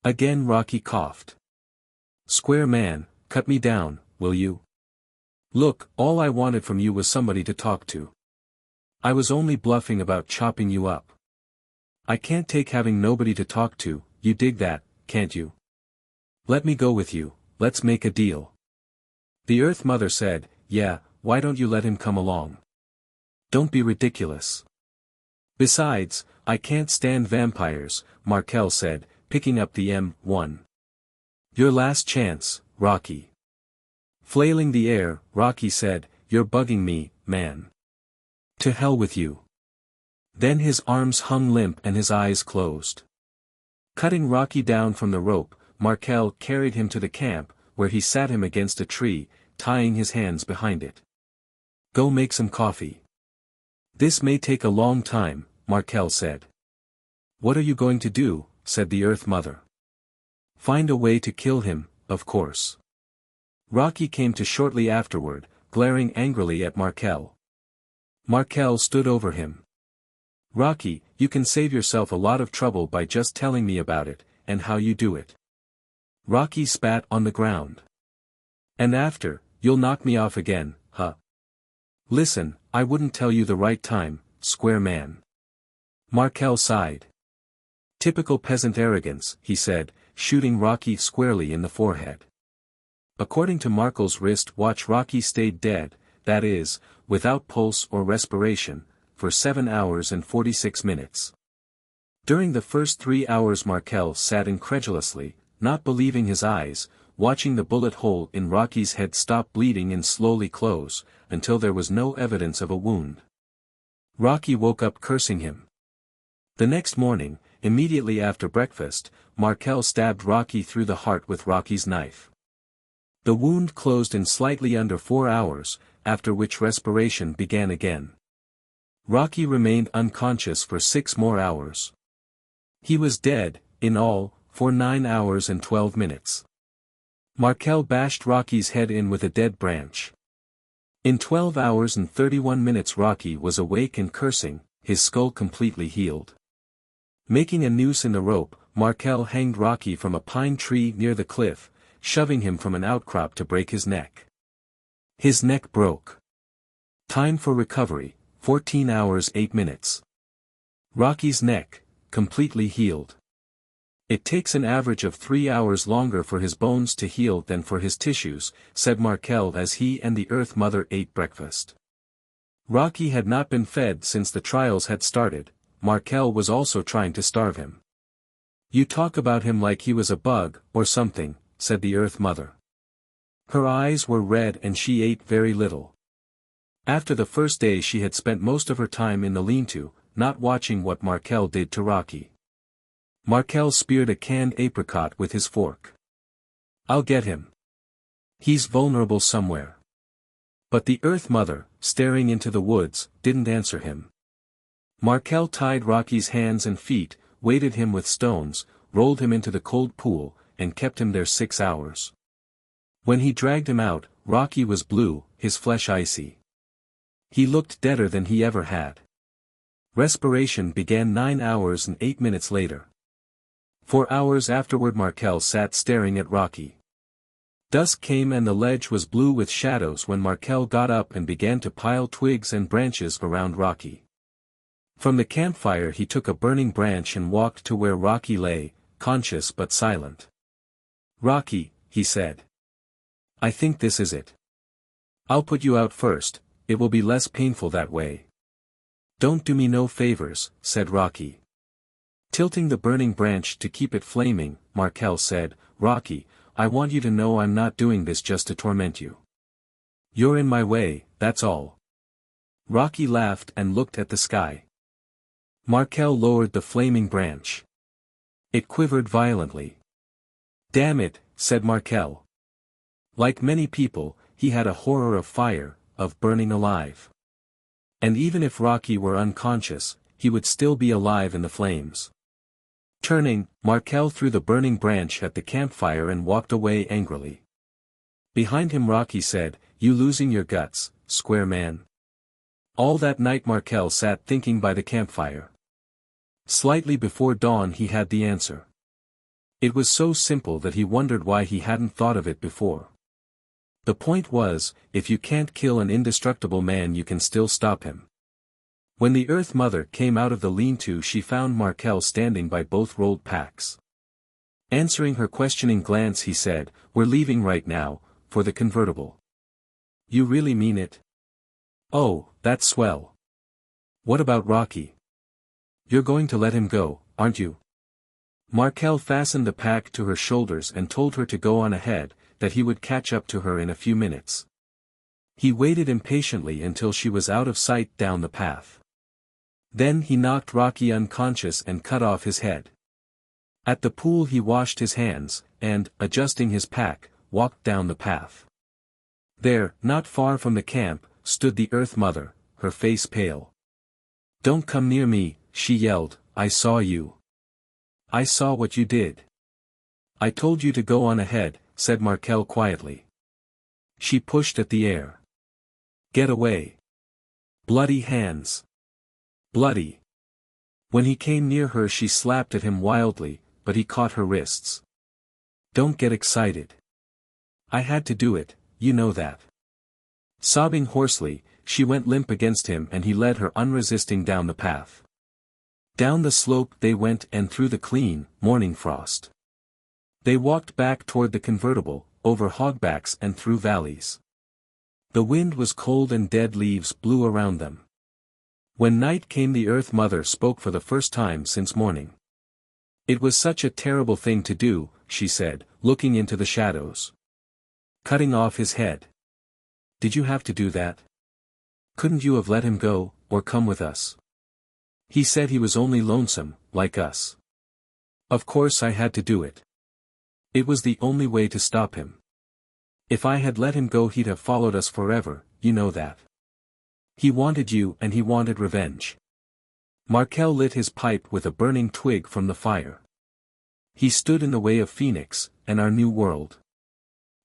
Again Rocky coughed. Square man, cut me down, will you? Look, all I wanted from you was somebody to talk to. I was only bluffing about chopping you up. I can't take having nobody to talk to, you dig that, can't you? Let me go with you, let's make a deal. The Earth Mother said, yeah, why don't you let him come along? Don't be ridiculous. Besides, I can't stand vampires, Markel said, picking up the M1. Your last chance, Rocky. Flailing the air, Rocky said, you're bugging me, man. To hell with you. Then his arms hung limp and his eyes closed. Cutting Rocky down from the rope, Markel carried him to the camp, where he sat him against a tree, tying his hands behind it. Go make some coffee. This may take a long time, Markel said. What are you going to do, said the Earth Mother. Find a way to kill him, of course. Rocky came to shortly afterward, glaring angrily at Markel. Markel stood over him. Rocky, you can save yourself a lot of trouble by just telling me about it, and how you do it. Rocky spat on the ground. And after, you'll knock me off again, huh? Listen, I wouldn't tell you the right time, square man. Markel sighed. Typical peasant arrogance, he said, shooting Rocky squarely in the forehead. According to Markel's wrist-watch, Rocky stayed dead, that is, without pulse or respiration, for 7 hours and 46 minutes. During the first 3 hours Markel sat incredulously, not believing his eyes, watching the bullet hole in Rocky's head stop bleeding and slowly close, until there was no evidence of a wound. Rocky woke up cursing him. The next morning, immediately after breakfast, Markel stabbed Rocky through the heart with Rocky's knife. The wound closed in slightly under 4 hours, after which respiration began again. Rocky remained unconscious for 6 more hours. He was dead, in all, for 9 hours and 12 minutes. Markel bashed Rocky's head in with a dead branch. In 12 hours and 31 minutes Rocky was awake and cursing, his skull completely healed. Making a noose in the rope, Markel hanged Rocky from a pine tree near the cliff, shoving him from an outcrop to break his neck. His neck broke. Time for recovery, 14 hours 8 minutes. Rocky's neck, completely healed. It takes an average of 3 hours longer for his bones to heal than for his tissues, said Markel as he and the Earth Mother ate breakfast. Rocky had not been fed since the trials had started. Markel was also trying to starve him. You talk about him like he was a bug, or something, said the Earth Mother. Her eyes were red and she ate very little. After the first day she had spent most of her time in the lean-to, not watching what Markel did to Rocky. Markel speared a canned apricot with his fork. I'll get him. He's vulnerable somewhere. But the Earth Mother, staring into the woods, didn't answer him. Markel tied Rocky's hands and feet, weighted him with stones, rolled him into the cold pool, and kept him there 6 hours. When he dragged him out, Rocky was blue, his flesh icy. He looked deader than he ever had. Respiration began 9 hours and 8 minutes later. 4 hours afterward Markel sat staring at Rocky. Dusk came and the ledge was blue with shadows when Markel got up and began to pile twigs and branches around Rocky. From the campfire he took a burning branch and walked to where Rocky lay, conscious but silent. Rocky, he said. I think this is it. I'll put you out first, it will be less painful that way. Don't do me no favors, said Rocky. Tilting the burning branch to keep it flaming, Markel said, Rocky, I want you to know I'm not doing this just to torment you. You're in my way, that's all. Rocky laughed and looked at the sky. Markel lowered the flaming branch. It quivered violently. Damn it, said Markel. Like many people, he had a horror of fire, of burning alive. And even if Rocky were unconscious, he would still be alive in the flames. Turning, Markel threw the burning branch at the campfire and walked away angrily. Behind him Rocky said, You losing your guts, square man? All that night Markel sat thinking by the campfire. Slightly before dawn he had the answer. It was so simple that he wondered why he hadn't thought of it before. The point was, if you can't kill an indestructible man you can still stop him. When the Earth Mother came out of the lean-to she found Markel standing by both rolled packs. Answering her questioning glance he said, We're leaving right now, for the convertible. You really mean it? Oh, that's swell. What about Rocky? You're going to let him go, aren't you? Markel fastened the pack to her shoulders and told her to go on ahead, that he would catch up to her in a few minutes. He waited impatiently until she was out of sight down the path. Then he knocked Rocky unconscious and cut off his head. At the pool he washed his hands, and, adjusting his pack, walked down the path. There, not far from the camp, stood the Earth Mother, her face pale. Don't come near me, she yelled, I saw you. I saw what you did. I told you to go on ahead, said Markel quietly. She pushed at the air. Get away. Bloody hands. Bloody. When he came near her she slapped at him wildly, but he caught her wrists. Don't get excited. I had to do it, you know that. Sobbing hoarsely, she went limp against him and he led her unresisting down the path. Down the slope they went and through the clean, morning frost. They walked back toward the convertible, over hogbacks and through valleys. The wind was cold and dead leaves blew around them. When night came the Earth Mother spoke for the first time since morning. It was such a terrible thing to do, she said, looking into the shadows. Cutting off his head. Did you have to do that? Couldn't you have let him go, or come with us? He said he was only lonesome, like us. Of course I had to do it. It was the only way to stop him. If I had let him go he'd have followed us forever, you know that. He wanted you and he wanted revenge. Markel lit his pipe with a burning twig from the fire. He stood in the way of Phoenix, and our new world.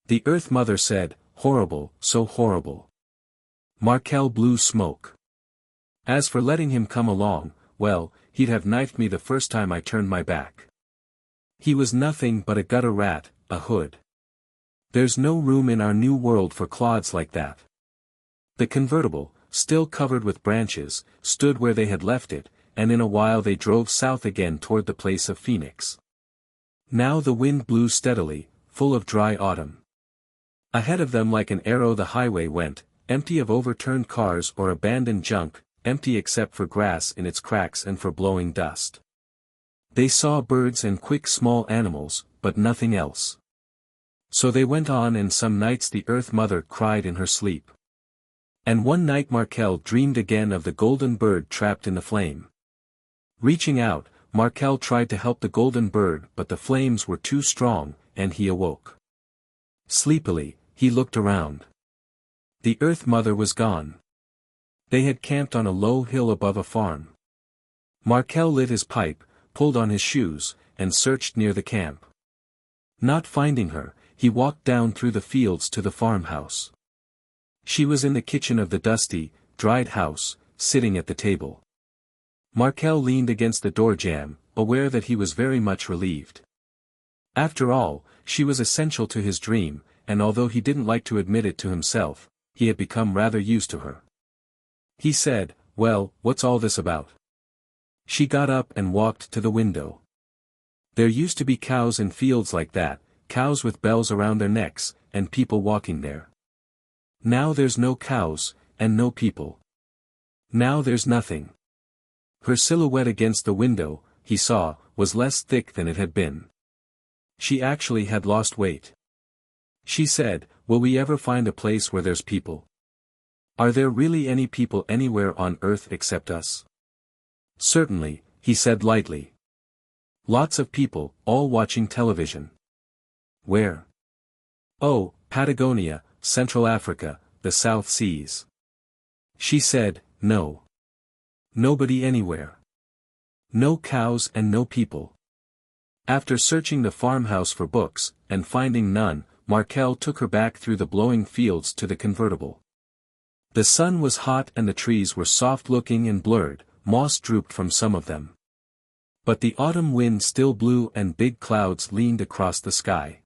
The Earth Mother said, horrible, so horrible. Markel blew smoke. As for letting him come along, well, he'd have knifed me the first time I turned my back. He was nothing but a gutter rat, a hood. There's no room in our new world for clods like that. The convertible, still covered with branches, stood where they had left it, and in a while they drove south again toward the place of Phoenix. Now the wind blew steadily, full of dry autumn. Ahead of them like an arrow the highway went, empty of overturned cars or abandoned junk, empty except for grass in its cracks and for blowing dust. They saw birds and quick small animals, but nothing else. So they went on, and some nights the Earth Mother cried in her sleep. And one night Markel dreamed again of the golden bird trapped in the flame. Reaching out, Markel tried to help the golden bird, but the flames were too strong, and he awoke. Sleepily, he looked around. The Earth Mother was gone. They had camped on a low hill above a farm. Markel lit his pipe, pulled on his shoes, and searched near the camp. Not finding her, he walked down through the fields to the farmhouse. She was in the kitchen of the dusty, dried house, sitting at the table. Markel leaned against the door jamb, aware that he was very much relieved. After all, she was essential to his dream, and although he didn't like to admit it to himself, he had become rather used to her. He said, "Well, what's all this about?" She got up and walked to the window. There used to be cows in fields like that, cows with bells around their necks, and people walking there. Now there's no cows, and no people. Now there's nothing. Her silhouette against the window, he saw, was less thick than it had been. She actually had lost weight. She said, "Will we ever find a place where there's people? Are there really any people anywhere on earth except us?" "Certainly," he said lightly. "Lots of people, all watching television." "Where?" "Oh, Patagonia, Central Africa, the South Seas." She said, "No. Nobody anywhere. No cows and no people." After searching the farmhouse for books, and finding none, Markel took her back through the blowing fields to the convertible. The sun was hot and the trees were soft-looking and blurred, moss drooped from some of them. But the autumn wind still blew and big clouds leaned across the sky.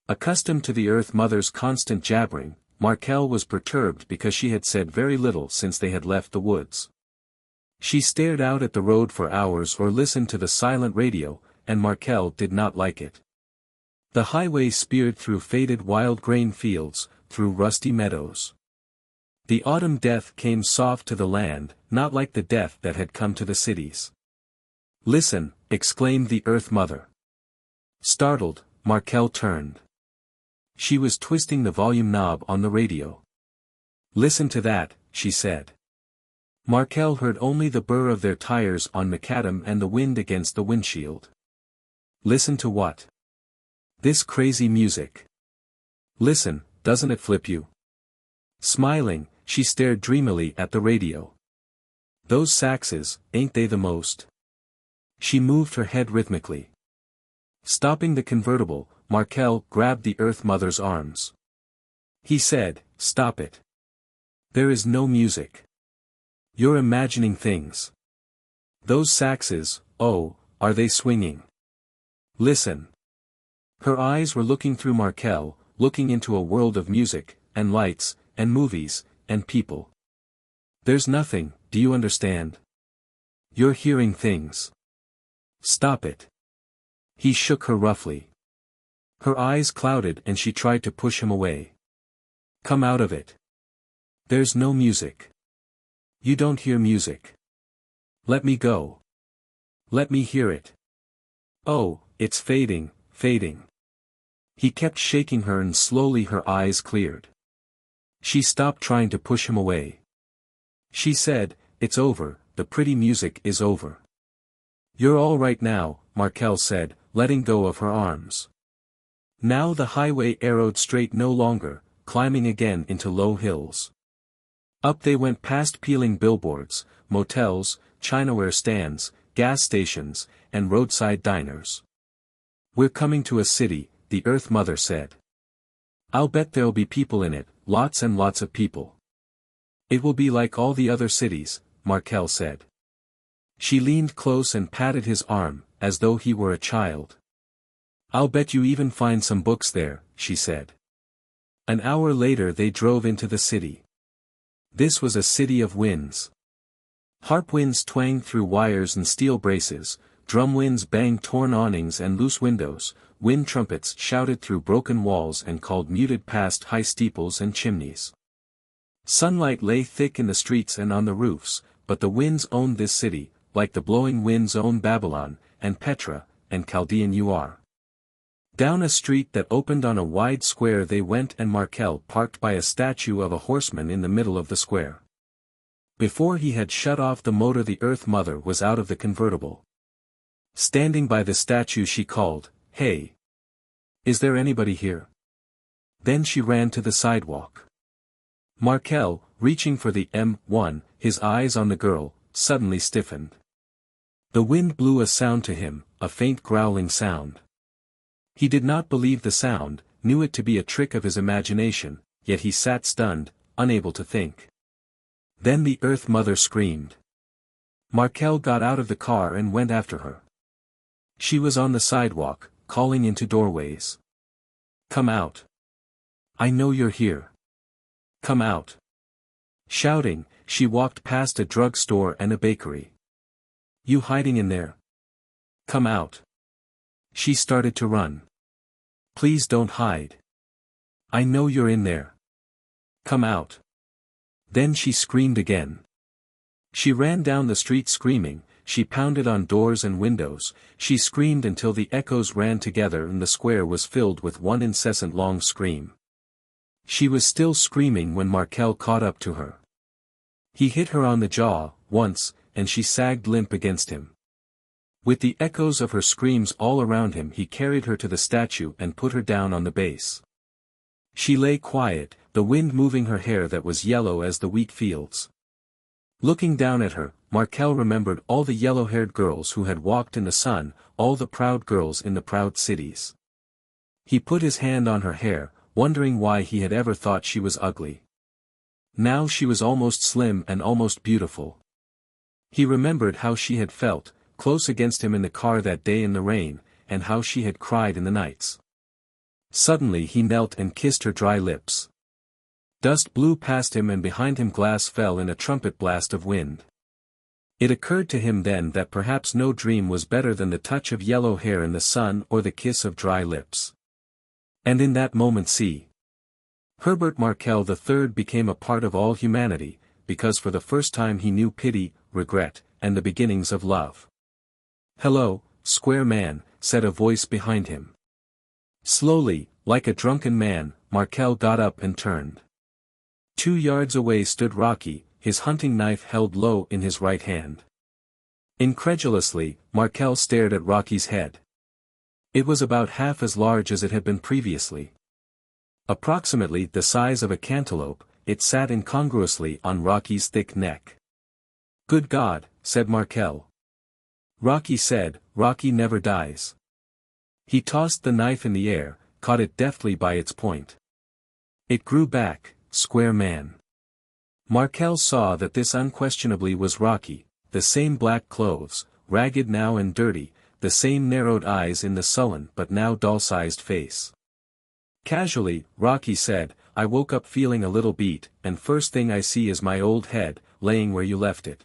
Accustomed to the Earth Mother's constant jabbering, Markel was perturbed because she had said very little since they had left the woods. She stared out at the road for hours or listened to the silent radio, and Markel did not like it. The highway speared through faded wild grain fields, through rusty meadows. The autumn death came soft to the land, not like the death that had come to the cities. "Listen," exclaimed the Earth Mother. Startled, Markel turned. She was twisting the volume knob on the radio. "Listen to that," she said. Markel heard only the burr of their tires on macadam and the wind against the windshield. "Listen to what?" "This crazy music. Listen, doesn't it flip you?" Smiling, she stared dreamily at the radio. "Those saxes, ain't they the most?" She moved her head rhythmically. Stopping the convertible, Markel grabbed the Earth Mother's arms. He said, "Stop it. There is no music. You're imagining things. Those saxes, oh, are they swinging? Listen." Her eyes were looking through Markel, looking into a world of music, and lights, and movies, and people. "There's nothing, do you understand? You're hearing things. Stop it." He shook her roughly. Her eyes clouded and she tried to push him away. "Come out of it. There's no music. You don't hear music. Let me go. Let me hear it. Oh, it's fading, fading." He kept shaking her and slowly her eyes cleared. She stopped trying to push him away. She said, "It's over, the pretty music is over." "You're all right now," Markel said, letting go of her arms. Now the highway arrowed straight no longer, climbing again into low hills. Up they went past peeling billboards, motels, Chinaware stands, gas stations, and roadside diners. "We're coming to a city," the Earth Mother said. "I'll bet there'll be people in it, lots and lots of people." "It will be like all the other cities," Markel said. She leaned close and patted his arm, as though he were a child. "I'll bet you even find some books there," she said. An hour later they drove into the city. This was a city of winds. Harp winds twanged through wires and steel braces, drum winds banged torn awnings and loose windows, wind trumpets shouted through broken walls and called muted past high steeples and chimneys. Sunlight lay thick in the streets and on the roofs, but the winds owned this city, like the blowing winds own Babylon, and Petra, and Chaldean Ur. Down a street that opened on a wide square they went, and Markel parked by a statue of a horseman in the middle of the square. Before he had shut off the motor the Earth Mother was out of the convertible. Standing by the statue she called, "Hey! Is there anybody here?" Then she ran to the sidewalk. Markel, reaching for the M1, his eyes on the girl, suddenly stiffened. The wind blew a sound to him, a faint growling sound. He did not believe the sound, knew it to be a trick of his imagination, yet he sat stunned, unable to think. Then the Earth Mother screamed. Markel got out of the car and went after her. She was on the sidewalk, calling into doorways. "Come out. I know you're here. Come out." Shouting, she walked past a drugstore and a bakery. "You hiding in there? Come out." She started to run. "Please don't hide. I know you're in there. Come out." Then she screamed again. She ran down the street screaming, she pounded on doors and windows, she screamed until the echoes ran together and the square was filled with one incessant long scream. She was still screaming when Markel caught up to her. He hit her on the jaw, once, and she sagged limp against him. With the echoes of her screams all around him he carried her to the statue and put her down on the base. She lay quiet, the wind moving her hair that was yellow as the wheat fields. Looking down at her, Markel remembered all the yellow-haired girls who had walked in the sun, all the proud girls in the proud cities. He put his hand on her hair, wondering why he had ever thought she was ugly. Now she was almost slim and almost beautiful. He remembered how she had felt, close against him in the car that day in the rain, and how she had cried in the nights. Suddenly he knelt and kissed her dry lips. Dust blew past him and behind him glass fell in a trumpet blast of wind. It occurred to him then that perhaps no dream was better than the touch of yellow hair in the sun or the kiss of dry lips. And in that moment Herbert Markel III became a part of all humanity, because for the first time he knew pity, regret, and the beginnings of love. "Hello, square man," said a voice behind him. Slowly, like a drunken man, Markel got up and turned. 2 yards away stood Rocky, his hunting knife held low in his right hand. Incredulously, Markel stared at Rocky's head. It was about half as large as it had been previously. Approximately the size of a cantaloupe, it sat incongruously on Rocky's thick neck. "Good God," said Markel. Rocky said, "Rocky never dies." He tossed the knife in the air, caught it deftly by its point. It grew back, square man. Markel saw that this unquestionably was Rocky, the same black clothes, ragged now and dirty, the same narrowed eyes in the sullen but now dull-sized face. Casually, Rocky said, "I woke up feeling a little beat, and first thing I see is my old head, laying where you left it.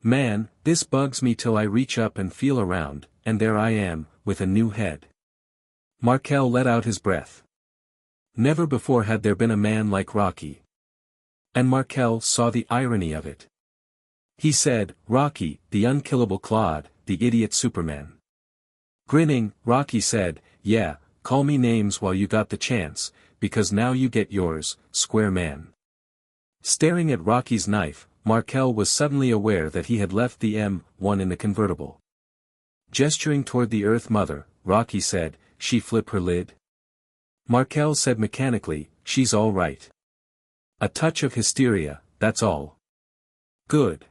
Man, this bugs me till I reach up and feel around, and there I am, with a new head." Markel let out his breath. Never before had there been a man like Rocky. And Markel saw the irony of it. He said, "Rocky, the unkillable clod, the idiot Superman." Grinning, Rocky said, "Yeah, call me names while you got the chance, because now you get yours, square man." Staring at Rocky's knife, Markel was suddenly aware that he had left the M1 in the convertible. Gesturing toward the Earth Mother, Rocky said, "She flip her lid?" Markel said mechanically, "She's all right. A touch of hysteria, that's all." "Good.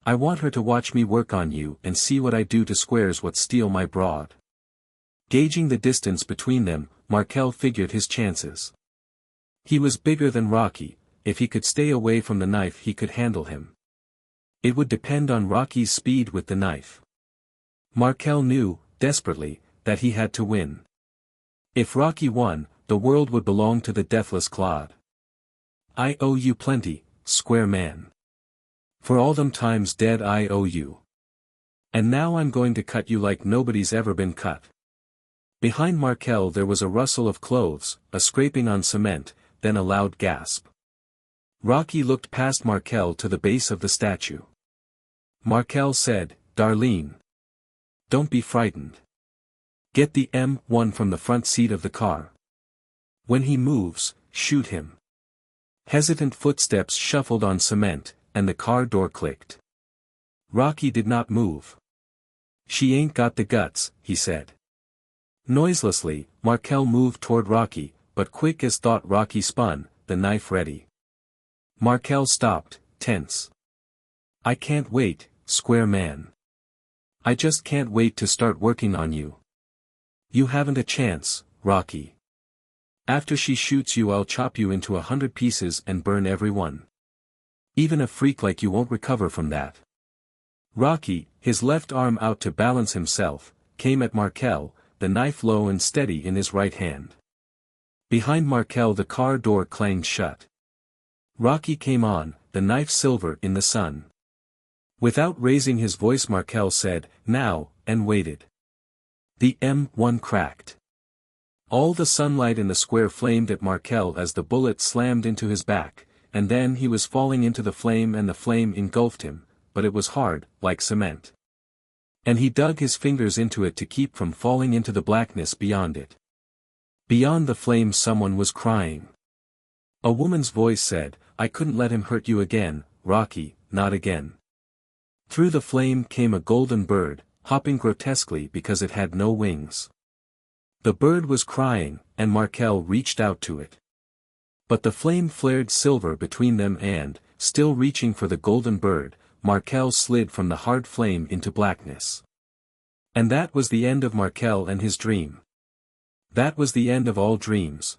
I want her to watch me work on you and see what I do to squares what steal my broad." Gauging the distance between them, Markel figured his chances. He was bigger than Rocky. If he could stay away from the knife he could handle him. It would depend on Rocky's speed with the knife. Markel knew, desperately, that he had to win. If Rocky won, the world would belong to the deathless clod. "I owe you plenty, square man. For all them times dead I owe you. And now I'm going to cut you like nobody's ever been cut." Behind Markel there was a rustle of clothes, a scraping on cement, then a loud gasp. Rocky looked past Markel to the base of the statue. Markel said, "Darlene. Don't be frightened. Get the M1 from the front seat of the car. When he moves, shoot him." Hesitant footsteps shuffled on cement, and the car door clicked. Rocky did not move. "She ain't got the guts," he said. Noiselessly, Markel moved toward Rocky, but quick as thought Rocky spun, the knife ready. Markel stopped, tense. "I can't wait, square man. I just can't wait to start working on you. You haven't a chance, Rocky. After she shoots you I'll chop you into 100 pieces and burn every one. Even a freak like you won't recover from that." Rocky, his left arm out to balance himself, came at Markel, the knife low and steady in his right hand. Behind Markel the car door clanged shut. Rocky came on, the knife silver in the sun. Without raising his voice Markel said, "Now," and waited. The M1 cracked. All the sunlight in the square flamed at Markel as the bullet slammed into his back, and then he was falling into the flame and the flame engulfed him, but it was hard, like cement. And he dug his fingers into it to keep from falling into the blackness beyond it. Beyond the flame someone was crying. A woman's voice said, "I couldn't let him hurt you again, Rocky, not again." Through the flame came a golden bird, hopping grotesquely because it had no wings. The bird was crying, and Markel reached out to it. But the flame flared silver between them and, still reaching for the golden bird, Markel slid from the hard flame into blackness. And that was the end of Markel and his dream. That was the end of all dreams.